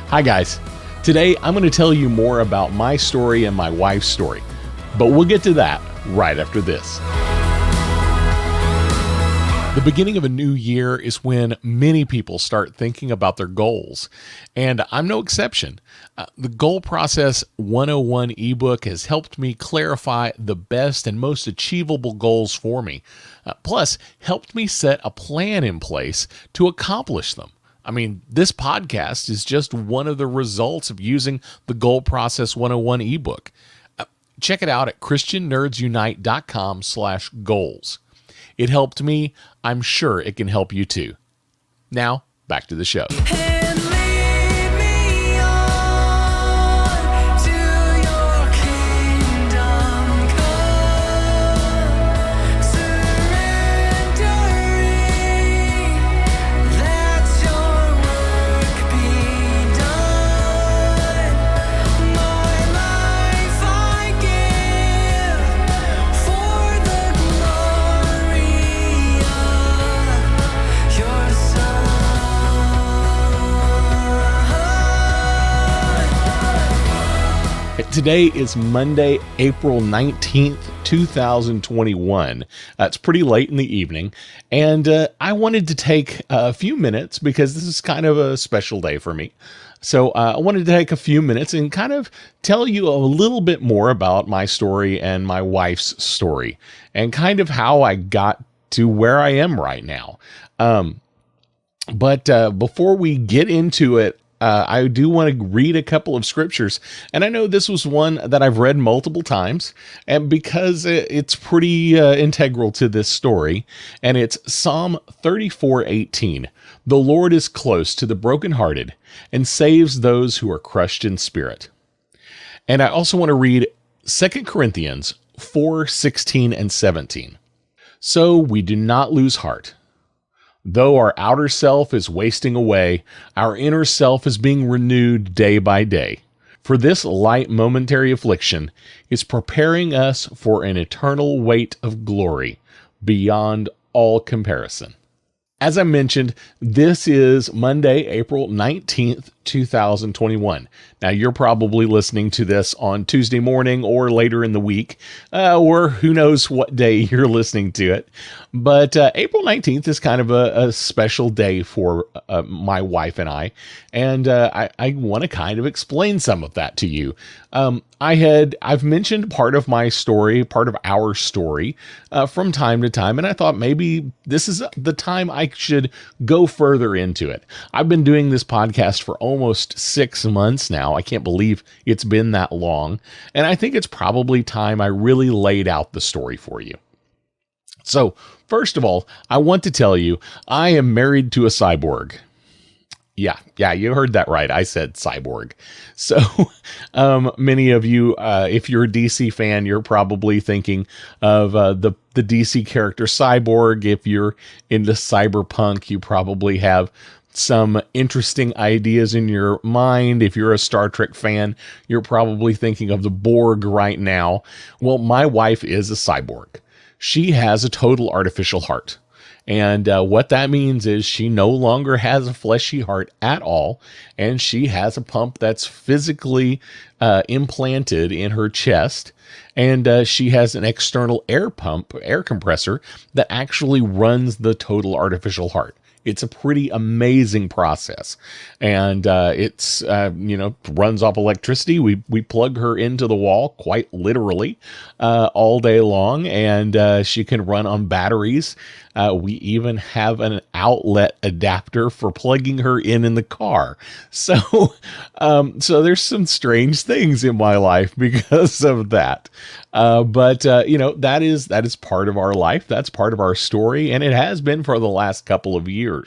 Hi guys, today I'm going to tell you more about my story and my wife's story, but we'll get to that right after this. The beginning of a new year is when many people start thinking about their goals, and I'm no exception. The Goal Process 101 ebook has helped me clarify the best and most achievable goals for me, plus helped me set a plan in place to accomplish them. I mean, this podcast is just one of the results of using the Goal Process 101 ebook. Check it out at christiannerdsunite.com/goals. It helped me. I'm sure it can help you too. Now, back to the show. Today is Monday, April 19th, 2021. It's pretty late in the evening, and I wanted to take a few minutes because this is kind of a special day for me. So I wanted to take a few minutes and kind of tell you a little bit more about my story and my wife's story and kind of how I got to where I am right now. But before we get into it, I do want to read a couple of scriptures, and I know this was one that I've read multiple times, and because it's pretty integral to this story, and it's Psalm 34:18. The Lord is close to the brokenhearted and saves those who are crushed in spirit. And I also want to read 2 Corinthians 4:16 and 17. So we do not lose heart. Though our outer self is wasting away, our inner self is being renewed day by day. For this light momentary affliction is preparing us for an eternal weight of glory beyond all comparison. As I mentioned, this is Monday, April 19th, 2021. Now, you're probably listening to this on Tuesday morning or later in the week, or who knows what day you're listening to it. But April 19th is kind of a special day for my wife and I want to kind of explain some of that to you. I've mentioned part of my story, part of our story, from time to time, and I thought maybe this is the time I should go further into it. I've been doing this podcast for almost 6 months now. I can't believe it's been that long, and I think it's probably time I really laid out the story for you. So, first of all, I want to tell you, I am married to a cyborg. Yeah, you heard that right. I said cyborg. So many of you, if you're a DC fan, you're probably thinking of the DC character Cyborg. If you're into cyberpunk, you probably have some interesting ideas in your mind. If you're a Star Trek fan, you're probably thinking of the Borg right now. Well, my wife is a cyborg. She has a total artificial heart. And what that means is she no longer has a fleshy heart at all, and she has a pump that's physically implanted in her chest, and she has an external air compressor that actually runs the total artificial heart. It's a pretty amazing process, and it's runs off electricity. We plug her into the wall, quite literally, all day long, and she can run on batteries. We even have an outlet adapter for plugging her in the car. So there's some strange things in my life because of that. But that is part of our life. That's part of our story, and it has been for the last couple of years.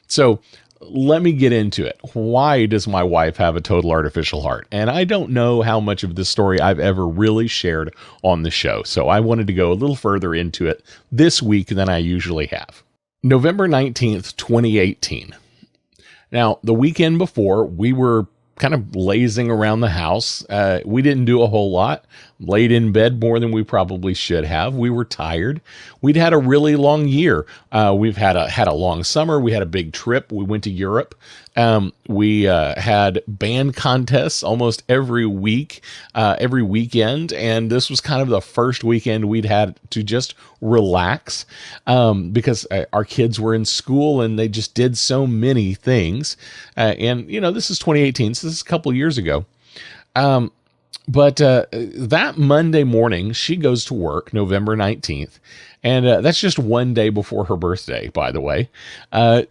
So let me get into it. Why does my wife have a total artificial heart? And I don't know how much of this story I've ever really shared on the show, so I wanted to go a little further into it this week than I usually have. November 19th, 2018. Now, the weekend before, we were kind of lazing around the house. We didn't do a whole lot. Laid in bed more than we probably should have. We were tired. We'd had a really long year. We've had a long summer. We had a big trip. We went to Europe, We had band contests almost every week, every weekend, and this was kind of the first weekend we'd had to just relax because our kids were in school and they just did so many things. And, this is 2018, so this is a couple of years ago. But that Monday morning, she goes to work, November 19th, and that's just one day before her birthday, by the way.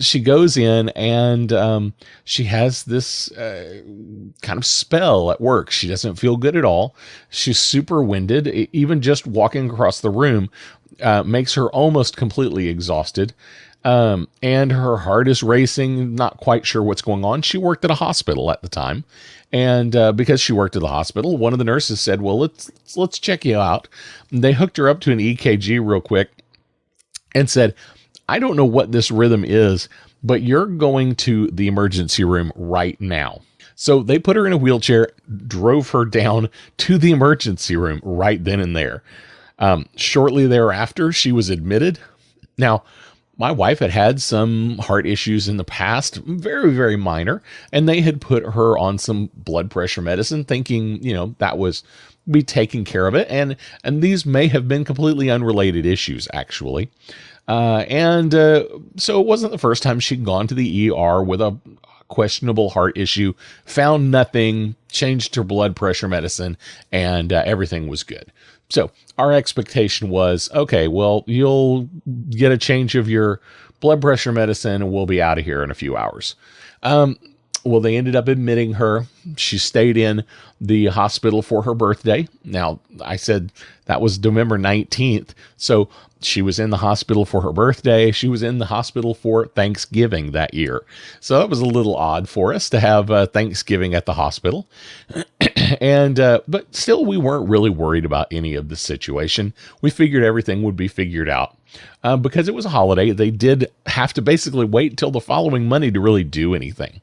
She goes in and she has this kind of spell at work. She doesn't feel good at all. She's super winded. Even just walking across the room makes her almost completely exhausted. And her heart is racing, not quite sure what's going on. She worked at a hospital at the time. And because she worked at the hospital, one of the nurses said, well, let's check you out. And they hooked her up to an EKG real quick and said, I don't know what this rhythm is, but you're going to the emergency room right now. So they put her in a wheelchair, drove her down to the emergency room right then and there. Shortly thereafter, she was admitted. Now, my wife had some heart issues in the past, very, very minor, and they had put her on some blood pressure medicine thinking, that was be taking care of it. And these may have been completely unrelated issues, actually. So it wasn't the first time she'd gone to the ER with a questionable heart issue, found nothing, changed her blood pressure medicine, and everything was good. So our expectation was, okay, well, you'll get a change of your blood pressure medicine and we'll be out of here in a few hours. Well, they ended up admitting her. She stayed in the hospital for her birthday. Now, I said that was November 19th. So she was in the hospital for her birthday. She was in the hospital for Thanksgiving that year. So that was a little odd for us to have Thanksgiving at the hospital. But still, we weren't really worried about any of the situation. We figured everything would be figured out. Because it was a holiday, they did have to basically wait until the following Monday to really do anything.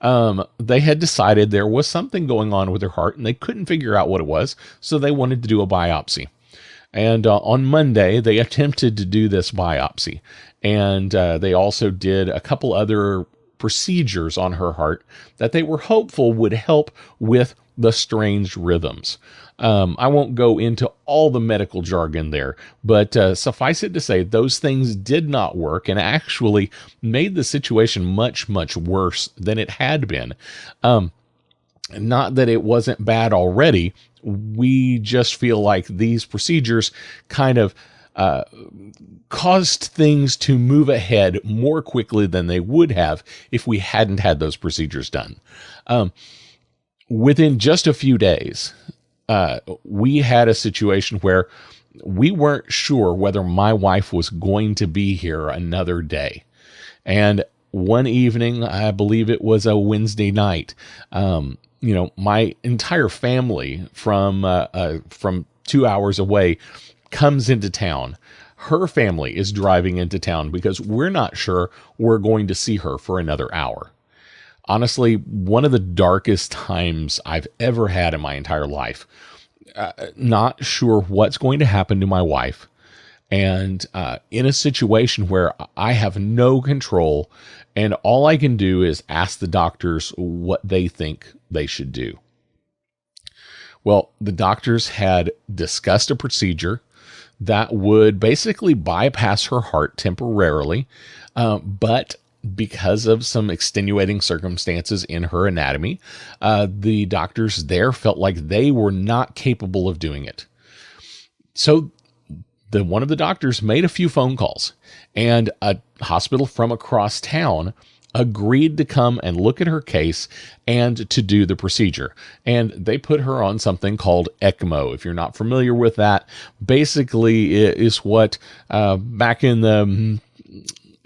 They had decided there was something going on with her heart and they couldn't figure out what it was. So they wanted to do a biopsy. And on Monday, they attempted to do this biopsy. And they also did a couple other procedures on her heart that they were hopeful would help with the strange rhythms. I won't go into all the medical jargon there, but suffice it to say, those things did not work and actually made the situation much, much worse than it had been. Not that it wasn't bad already. We just feel like these procedures kind of caused things to move ahead more quickly than they would have if we hadn't had those procedures done. Within just a few days, we had a situation where we weren't sure whether my wife was going to be here another day. And one evening, I believe it was a Wednesday night, my entire family from 2 hours away comes into town. Her family is driving into town because we're not sure we're going to see her for another hour. Honestly, one of the darkest times I've ever had in my entire life. Not sure what's going to happen to my wife. And in a situation where I have no control and all I can do is ask the doctors what they think they should do. Well, the doctors had discussed a procedure that would basically bypass her heart temporarily, but because of some extenuating circumstances in her anatomy, the doctors there felt like they were not capable of doing it. So one of the doctors made a few phone calls, and a hospital from across town agreed to come and look at her case and to do the procedure. And they put her on something called Ecmo. If you're not familiar with that, basically it is what back in the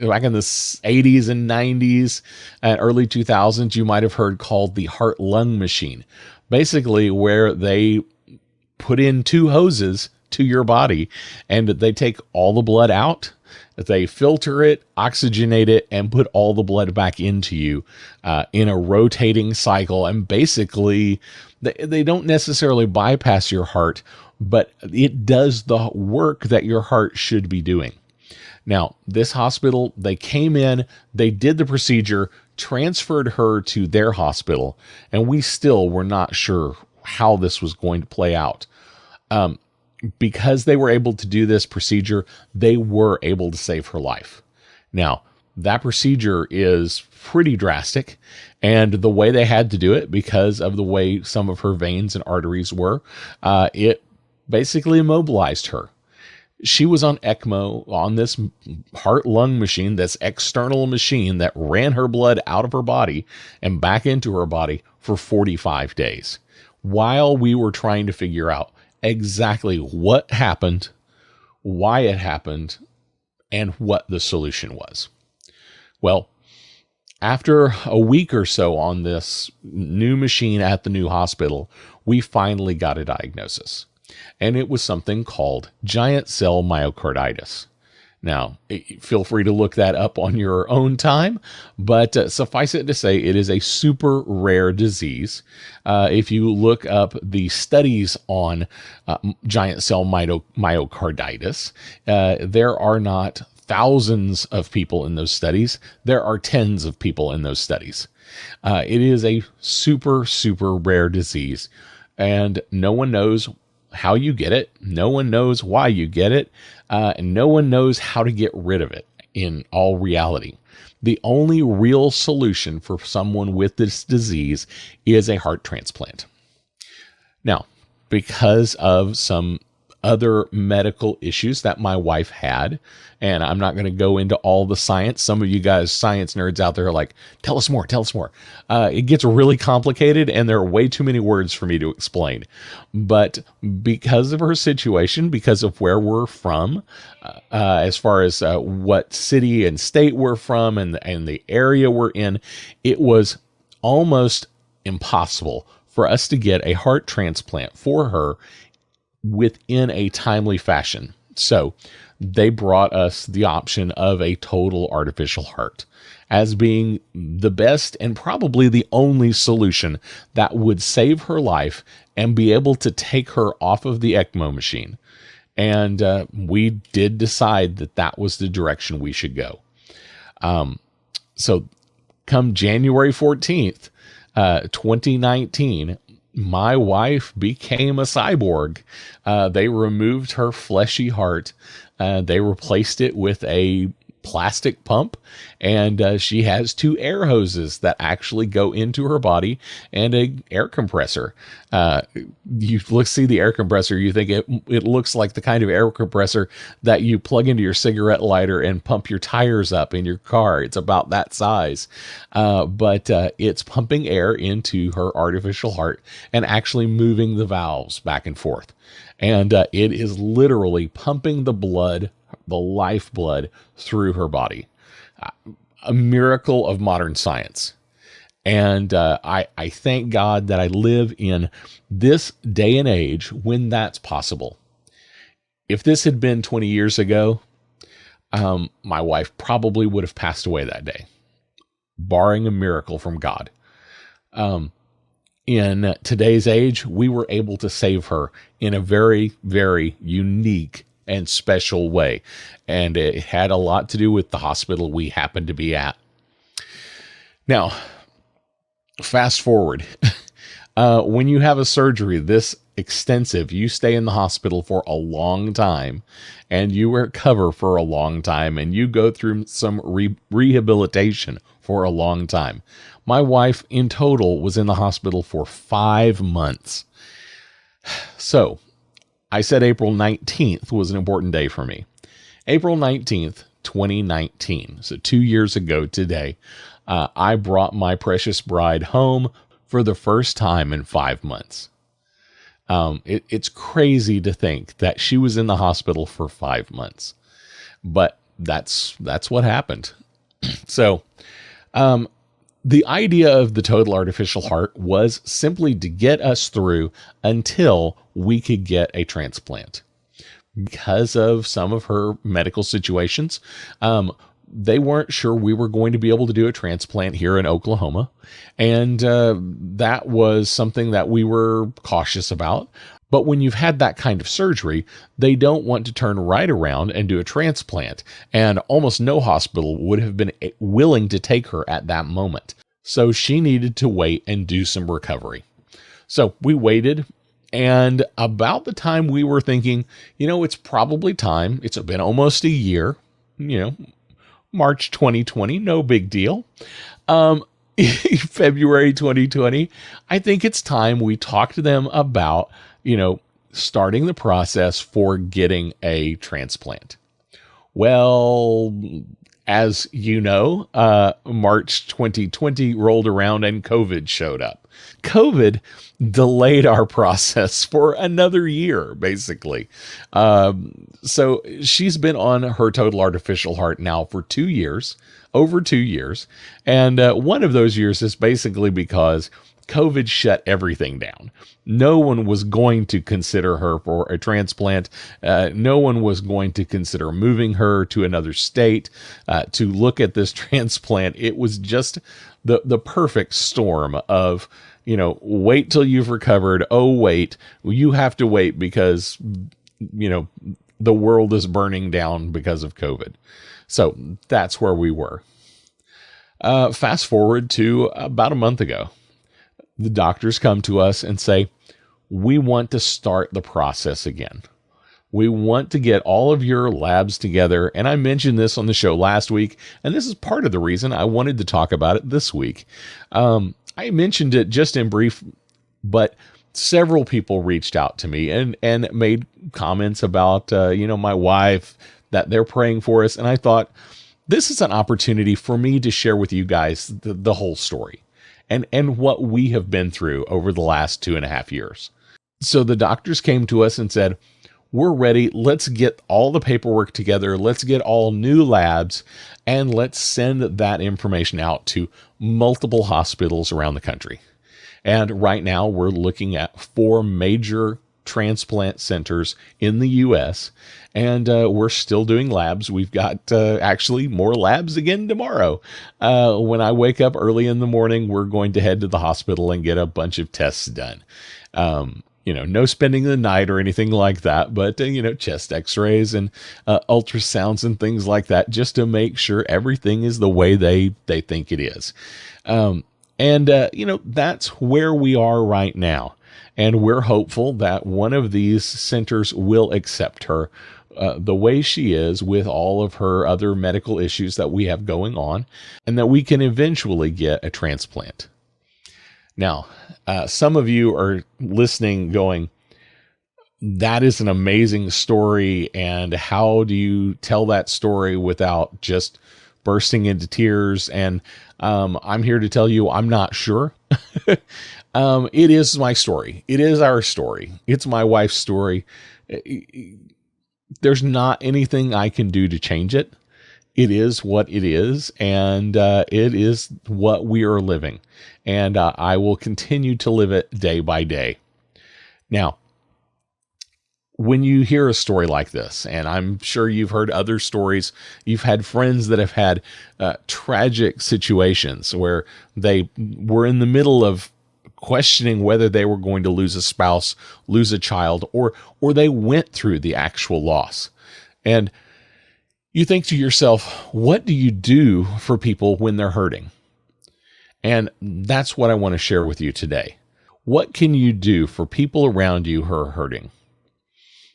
80s and 90s and early 2000s, you might have heard called the heart-lung machine. Basically where they put in two hoses to your body and they take all the blood out, they filter it, oxygenate it, and put all the blood back into you in a rotating cycle. And basically, they don't necessarily bypass your heart, but it does the work that your heart should be doing. Now, this hospital, they came in, they did the procedure, transferred her to their hospital, and we still were not sure how this was going to play out. Because they were able to do this procedure, they were able to save her life. Now, that procedure is pretty drastic, and the way they had to do it, because of the way some of her veins and arteries were, it basically immobilized her. She was on Ecmo, on this heart-lung machine, this external machine that ran her blood out of her body and back into her body for 45 days, while we were trying to figure out exactly what happened, why it happened, and what the solution was. Well, after a week or so on this new machine at the new hospital, we finally got a diagnosis. And it was something called giant cell myocarditis. Now, feel free to look that up on your own time, but suffice it to say, it is a super rare disease. If you look up the studies on giant cell myocarditis, there are not thousands of people in those studies. There are tens of people in those studies. It is a super, super rare disease, and no one knows how you get it. No one knows why you get it. And no one knows how to get rid of it in all reality. The only real solution for someone with this disease is a heart transplant. Now, because of some other medical issues that my wife had, and I'm not going to go into all the science. Some of you guys science nerds out there are like, tell us more. It gets really complicated, and there are way too many words for me to explain. But because of her situation, because of where we're from, as far as what city and state we're from and the area we're in, it was almost impossible for us to get a heart transplant for her within a timely fashion. So they brought us the option of a total artificial heart as being the best and probably the only solution that would save her life and be able to take her off of the Ecmo machine. And we did decide that that was the direction we should go. So come January 14th, 2019, my wife became a cyborg. They removed her fleshy heart. They replaced it with a plastic pump, and she has two air hoses that actually go into her body and an air compressor. You see the air compressor, you think it looks like the kind of air compressor that you plug into your cigarette lighter and pump your tires up in your car. It's about that size, but it's pumping air into her artificial heart and actually moving the valves back and forth. And it is literally pumping the blood, the lifeblood, through her body. A miracle of modern science. And I thank God that I live in this day and age when that's possible. If this had been 20 years ago, my wife probably would have passed away that day, barring a miracle from God. In today's age, we were able to save her in a very, very unique and special way. And it had a lot to do with the hospital we happened to be at. Now, fast forward. When you have a surgery this extensive, you stay in the hospital for a long time, and you recover for a long time, and you go through some rehabilitation for a long time. My wife in total was in the hospital for 5 months. So I said April 19th was an important day for me. April 19th, 2019. So 2 years ago today, I brought my precious bride home for the first time in 5 months. It's crazy to think that she was in the hospital for 5 months, but that's what happened. So, the idea of the total artificial heart was simply to get us through until we could get a transplant. Because of some of her medical situations, they weren't sure we were going to be able to do a transplant here in Oklahoma. And that was something that we were cautious about. But when you've had that kind of surgery, they don't want to turn right around and do a transplant. And almost no hospital would have been willing to take her at that moment. So she needed to wait and do some recovery. So we waited. And about the time we were thinking, it's probably time. It's been almost a year, March 2020, no big deal. February 2020, I think it's time we talk to them about, starting the process for getting a transplant. Well, as you know, March 2020 rolled around and COVID showed up. COVID delayed our process for another year, basically. So she's been on her total artificial heart now for 2 years, over 2 years. And one of those years is basically because COVID shut everything down. No one was going to consider her for a transplant. No one was going to consider moving her to another state to look at this transplant. It was just the perfect storm of, wait till you've recovered. Oh, wait, you have to wait because, the world is burning down because of COVID. So that's where we were. Fast forward to about a month ago. The doctors come to us and say, we want to start the process again. We want to get all of your labs together. And I mentioned this on the show last week, and this is part of the reason I wanted to talk about it this week. I mentioned it just in brief, but several people reached out to me and made comments about, my wife, that they're praying for us. And I thought, this is an opportunity for me to share with you guys the whole story. And what we have been through over the last 2.5 years. So the doctors came to us and said, we're ready. Let's get all the paperwork together. Let's get all new labs, and let's send that information out to multiple hospitals around the country. And right now we're looking at 4 major transplant centers in the U.S., and we're still doing labs. We've got actually more labs again tomorrow. When I wake up early in the morning, we're going to head to the hospital and get a bunch of tests done. No spending the night or anything like that, but, chest x-rays and ultrasounds and things like that, just to make sure everything is the way they think it is. That's where we are right now. And we're hopeful that one of these centers will accept her the way she is, with all of her other medical issues that we have going on, and that we can eventually get a transplant. Now, some of you are listening going, that is an amazing story. And how do you tell that story without just bursting into tears? And I'm here to tell you, I'm not sure. It is my story. It is our story. It's my wife's story. There's not anything I can do to change it. It is what it is, and it is what we are living. And I will continue to live it day by day. Now, when you hear a story like this, and I'm sure you've heard other stories, you've had friends that have had tragic situations where they were in the middle of questioning whether they were going to lose a spouse, lose a child, or they went through the actual loss. And you think to yourself, what do you do for people when they're hurting? And that's what I want to share with you today. What can you do for people around you who are hurting?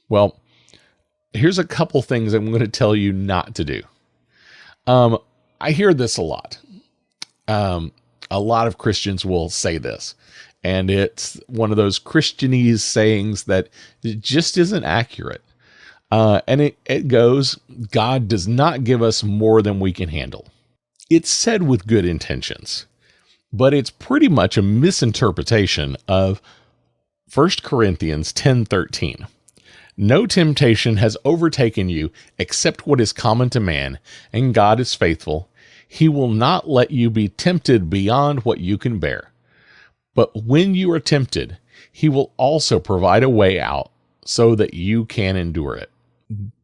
Well, here's a couple things I'm going to tell you not to do. I hear this a lot. A lot of Christians will say this, and it's one of those Christianese sayings that just isn't accurate. And it goes, God does not give us more than we can handle. It's said with good intentions, but it's pretty much a misinterpretation of 1 Corinthians 10:13. No temptation has overtaken you except what is common to man, and God is faithful. He will not let you be tempted beyond what you can bear. But when you are tempted, he will also provide a way out so that you can endure it.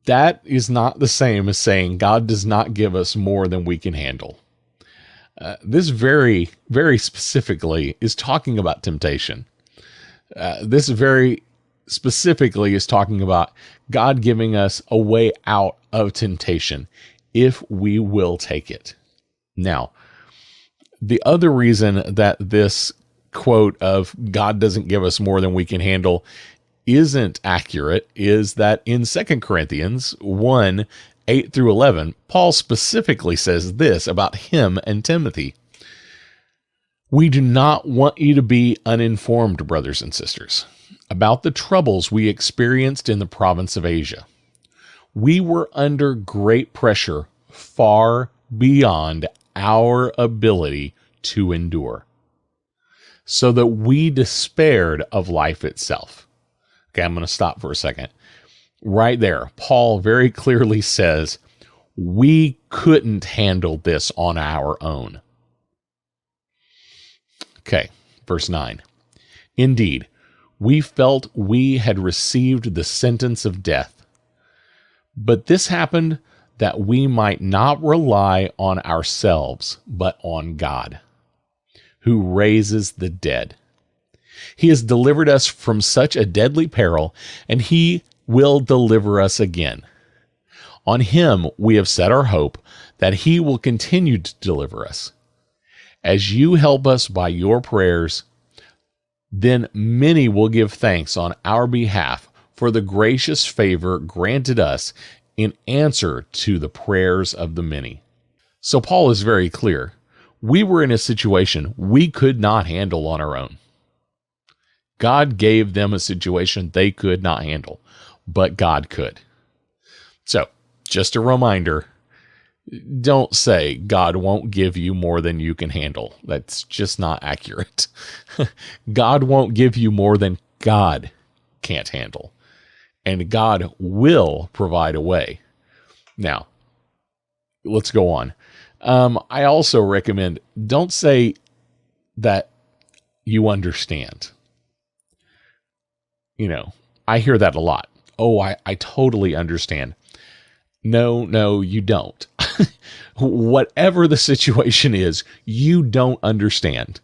That is not the same as saying God does not give us more than we can handle. This very, very specifically is talking about temptation. This very specifically is talking about God giving us a way out of temptation if we will take it. Now, the other reason that this quote of God doesn't give us more than we can handle isn't accurate is that in 2 Corinthians 1, 8 through 11, Paul specifically says this about him and Timothy. We do not want you to be uninformed, brothers and sisters, about the troubles we experienced in the province of Asia. We were under great pressure far beyond our ability to endure, so that we despaired of life itself. Okay, I'm going to stop for a second. Right there, Paul very clearly says, we couldn't handle this on our own. Okay, verse 9. Indeed, we felt we had received the sentence of death, but this happened that we might not rely on ourselves, but on God, who raises the dead. He has delivered us from such a deadly peril, and he will deliver us again. On him we have set our hope that he will continue to deliver us. As you help us by your prayers, then many will give thanks on our behalf for the gracious favor granted us in answer to the prayers of the many. So Paul is very clear. We were in a situation we could not handle on our own. God gave them a situation they could not handle, but God could. So, just a reminder, don't say God won't give you more than you can handle. That's just not accurate. God won't give you more than God can't handle. And God will provide a way. Now, let's go on. I also recommend, don't say that you understand. I hear that a lot. Oh, I totally understand. No, you don't. Whatever the situation is, you don't understand.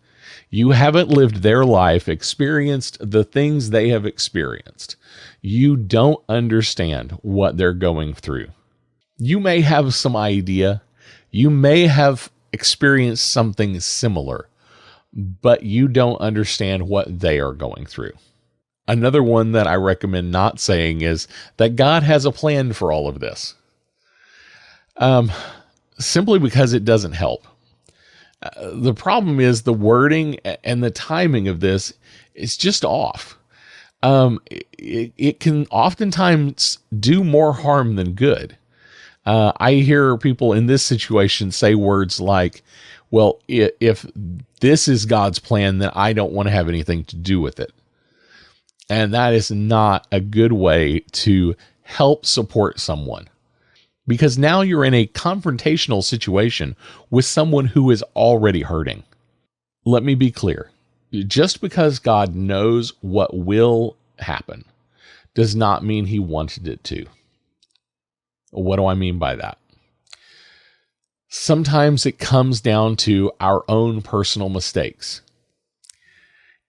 You haven't lived their life, experienced the things they have experienced. You don't understand what they're going through. You may have some idea. You may have experienced something similar, but you don't understand what they are going through. Another one that I recommend not saying is that God has a plan for all of this. Simply because it doesn't help. The problem is the wording and the timing of this is just off. It can oftentimes do more harm than good. I hear people in this situation say words like, well, if this is God's plan, then I don't want to have anything to do with it. And that is not a good way to help support someone, because now you're in a confrontational situation with someone who is already hurting. Let me be clear. Just because God knows what will happen does not mean he wanted it to. What do I mean by that? Sometimes it comes down to our own personal mistakes.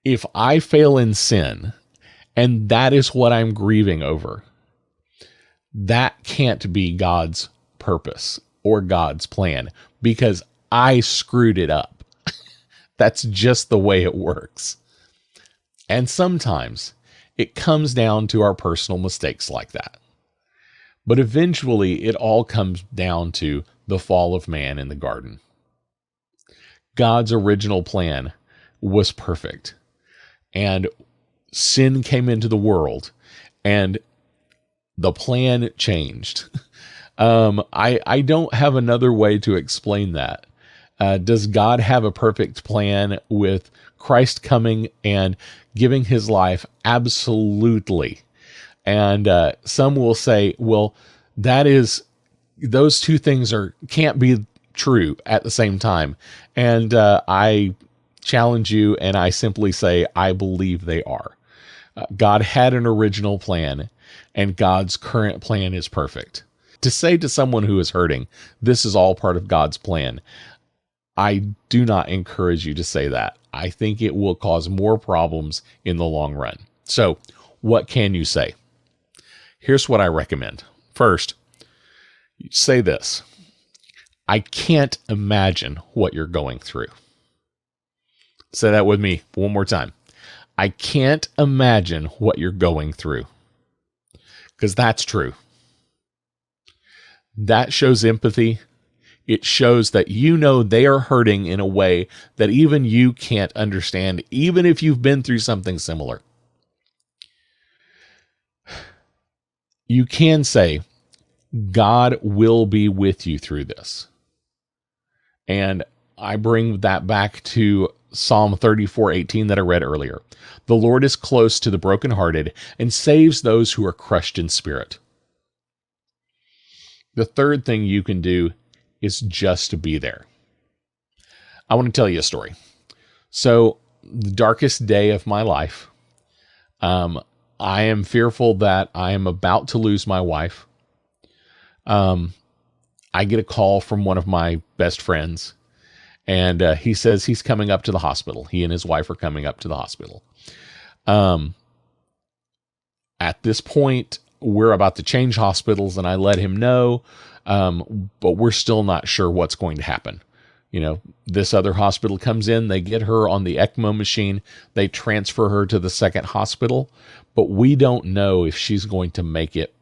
If I fail in sin, and that is what I'm grieving over, that can't be God's purpose or God's plan, because I screwed it up. That's just the way it works. And sometimes it comes down to our personal mistakes like that. But eventually it all comes down to the fall of man in the garden. God's original plan was perfect, and sin came into the world, and the plan changed. I don't have another way to explain that. Does God have a perfect plan with Christ coming and giving his life? Absolutely. And some will say, well, those two things can't be true at the same time. And I challenge you, and I simply say, I believe they are. God had an original plan, and God's current plan is perfect. To say to someone who is hurting, this is all part of God's plan, I do not encourage you to say that. I think it will cause more problems in the long run. So, what can you say? Here's what I recommend. First, say this: I can't imagine what you're going through. Say that with me one more time. I can't imagine what you're going through. Because that's true. That shows empathy. It shows that you know they are hurting in a way that even you can't understand, even if you've been through something similar. You can say, God will be with you through this. And I bring that back to Psalm 34:18 that I read earlier. The Lord is close to the brokenhearted and saves those who are crushed in spirit. The third thing you can do is just to be there. I want to tell you a story. So, the darkest day of my life, I am fearful that I am about to lose my wife. I get a call from one of my best friends, and he says he's coming up to the hospital. He and his wife are coming up to the hospital. At this point, we're about to change hospitals, and I let him know, but we're still not sure what's going to happen. You know, this other hospital comes in, they get her on the Ecmo machine, they transfer her to the second hospital, but we don't know if she's going to make it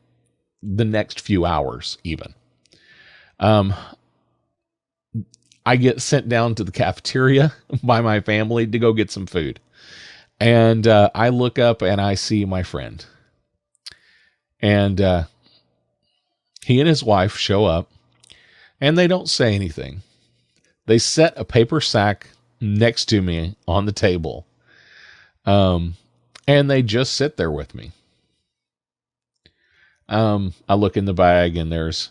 the next few hours even. I get sent down to the cafeteria by my family to go get some food. And I look up and I see my friend. And he and his wife show up, and they don't say anything. They set a paper sack next to me on the table, and they just sit there with me. I look in the bag, and there's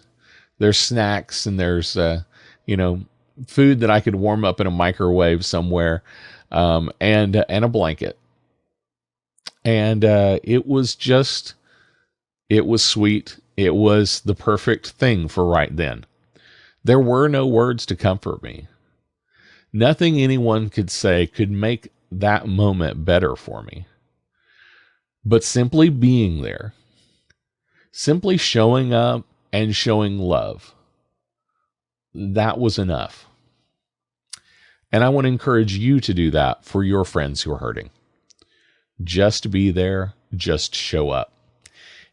snacks, and there's food that I could warm up in a microwave somewhere, and a blanket. And it was sweet. It was the perfect thing for right then. There were no words to comfort me. Nothing anyone could say could make that moment better for me. But simply being there, simply showing up and showing love, that was enough. And I want to encourage you to do that for your friends who are hurting. Just be there, just show up.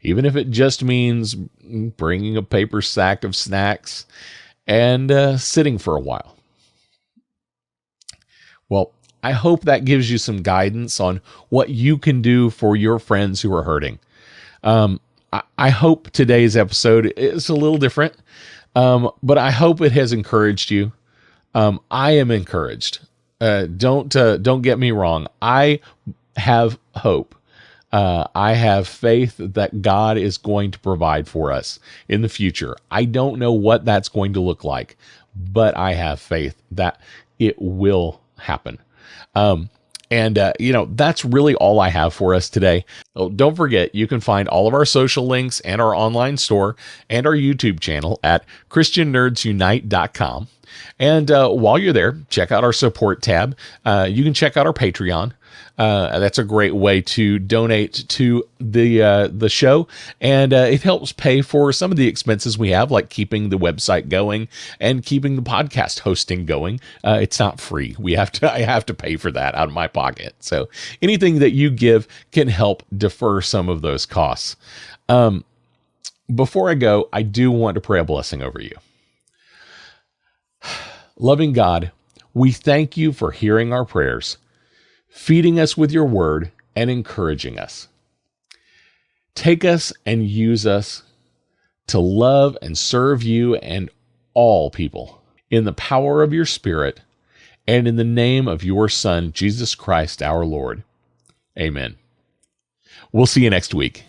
Even if it just means bringing a paper sack of snacks and sitting for a while. Well, I hope that gives you some guidance on what you can do for your friends who are hurting. I hope today's episode is a little different, but I hope it has encouraged you. I am encouraged. Don't get me wrong. I have hope. I have faith that God is going to provide for us in the future. I don't know what that's going to look like, but I have faith that it will happen. That's really all I have for us today. Oh, don't forget, you can find all of our social links and our online store and our YouTube channel at ChristianNerdsUnite.com. And while you're there, check out our support tab. You can check out our Patreon. That's a great way to donate to the show, and it helps pay for some of the expenses we have, like keeping the website going and keeping the podcast hosting going. It's not free. I have to pay for that out of my pocket. So anything that you give can help defer some of those costs. Before I go, I do want to pray a blessing over you. Loving God, we thank you for hearing our prayers, feeding us with your word, and encouraging us. Take us and use us to love and serve you and all people in the power of your Spirit and in the name of your Son, Jesus Christ, our Lord. Amen. We'll see you next week.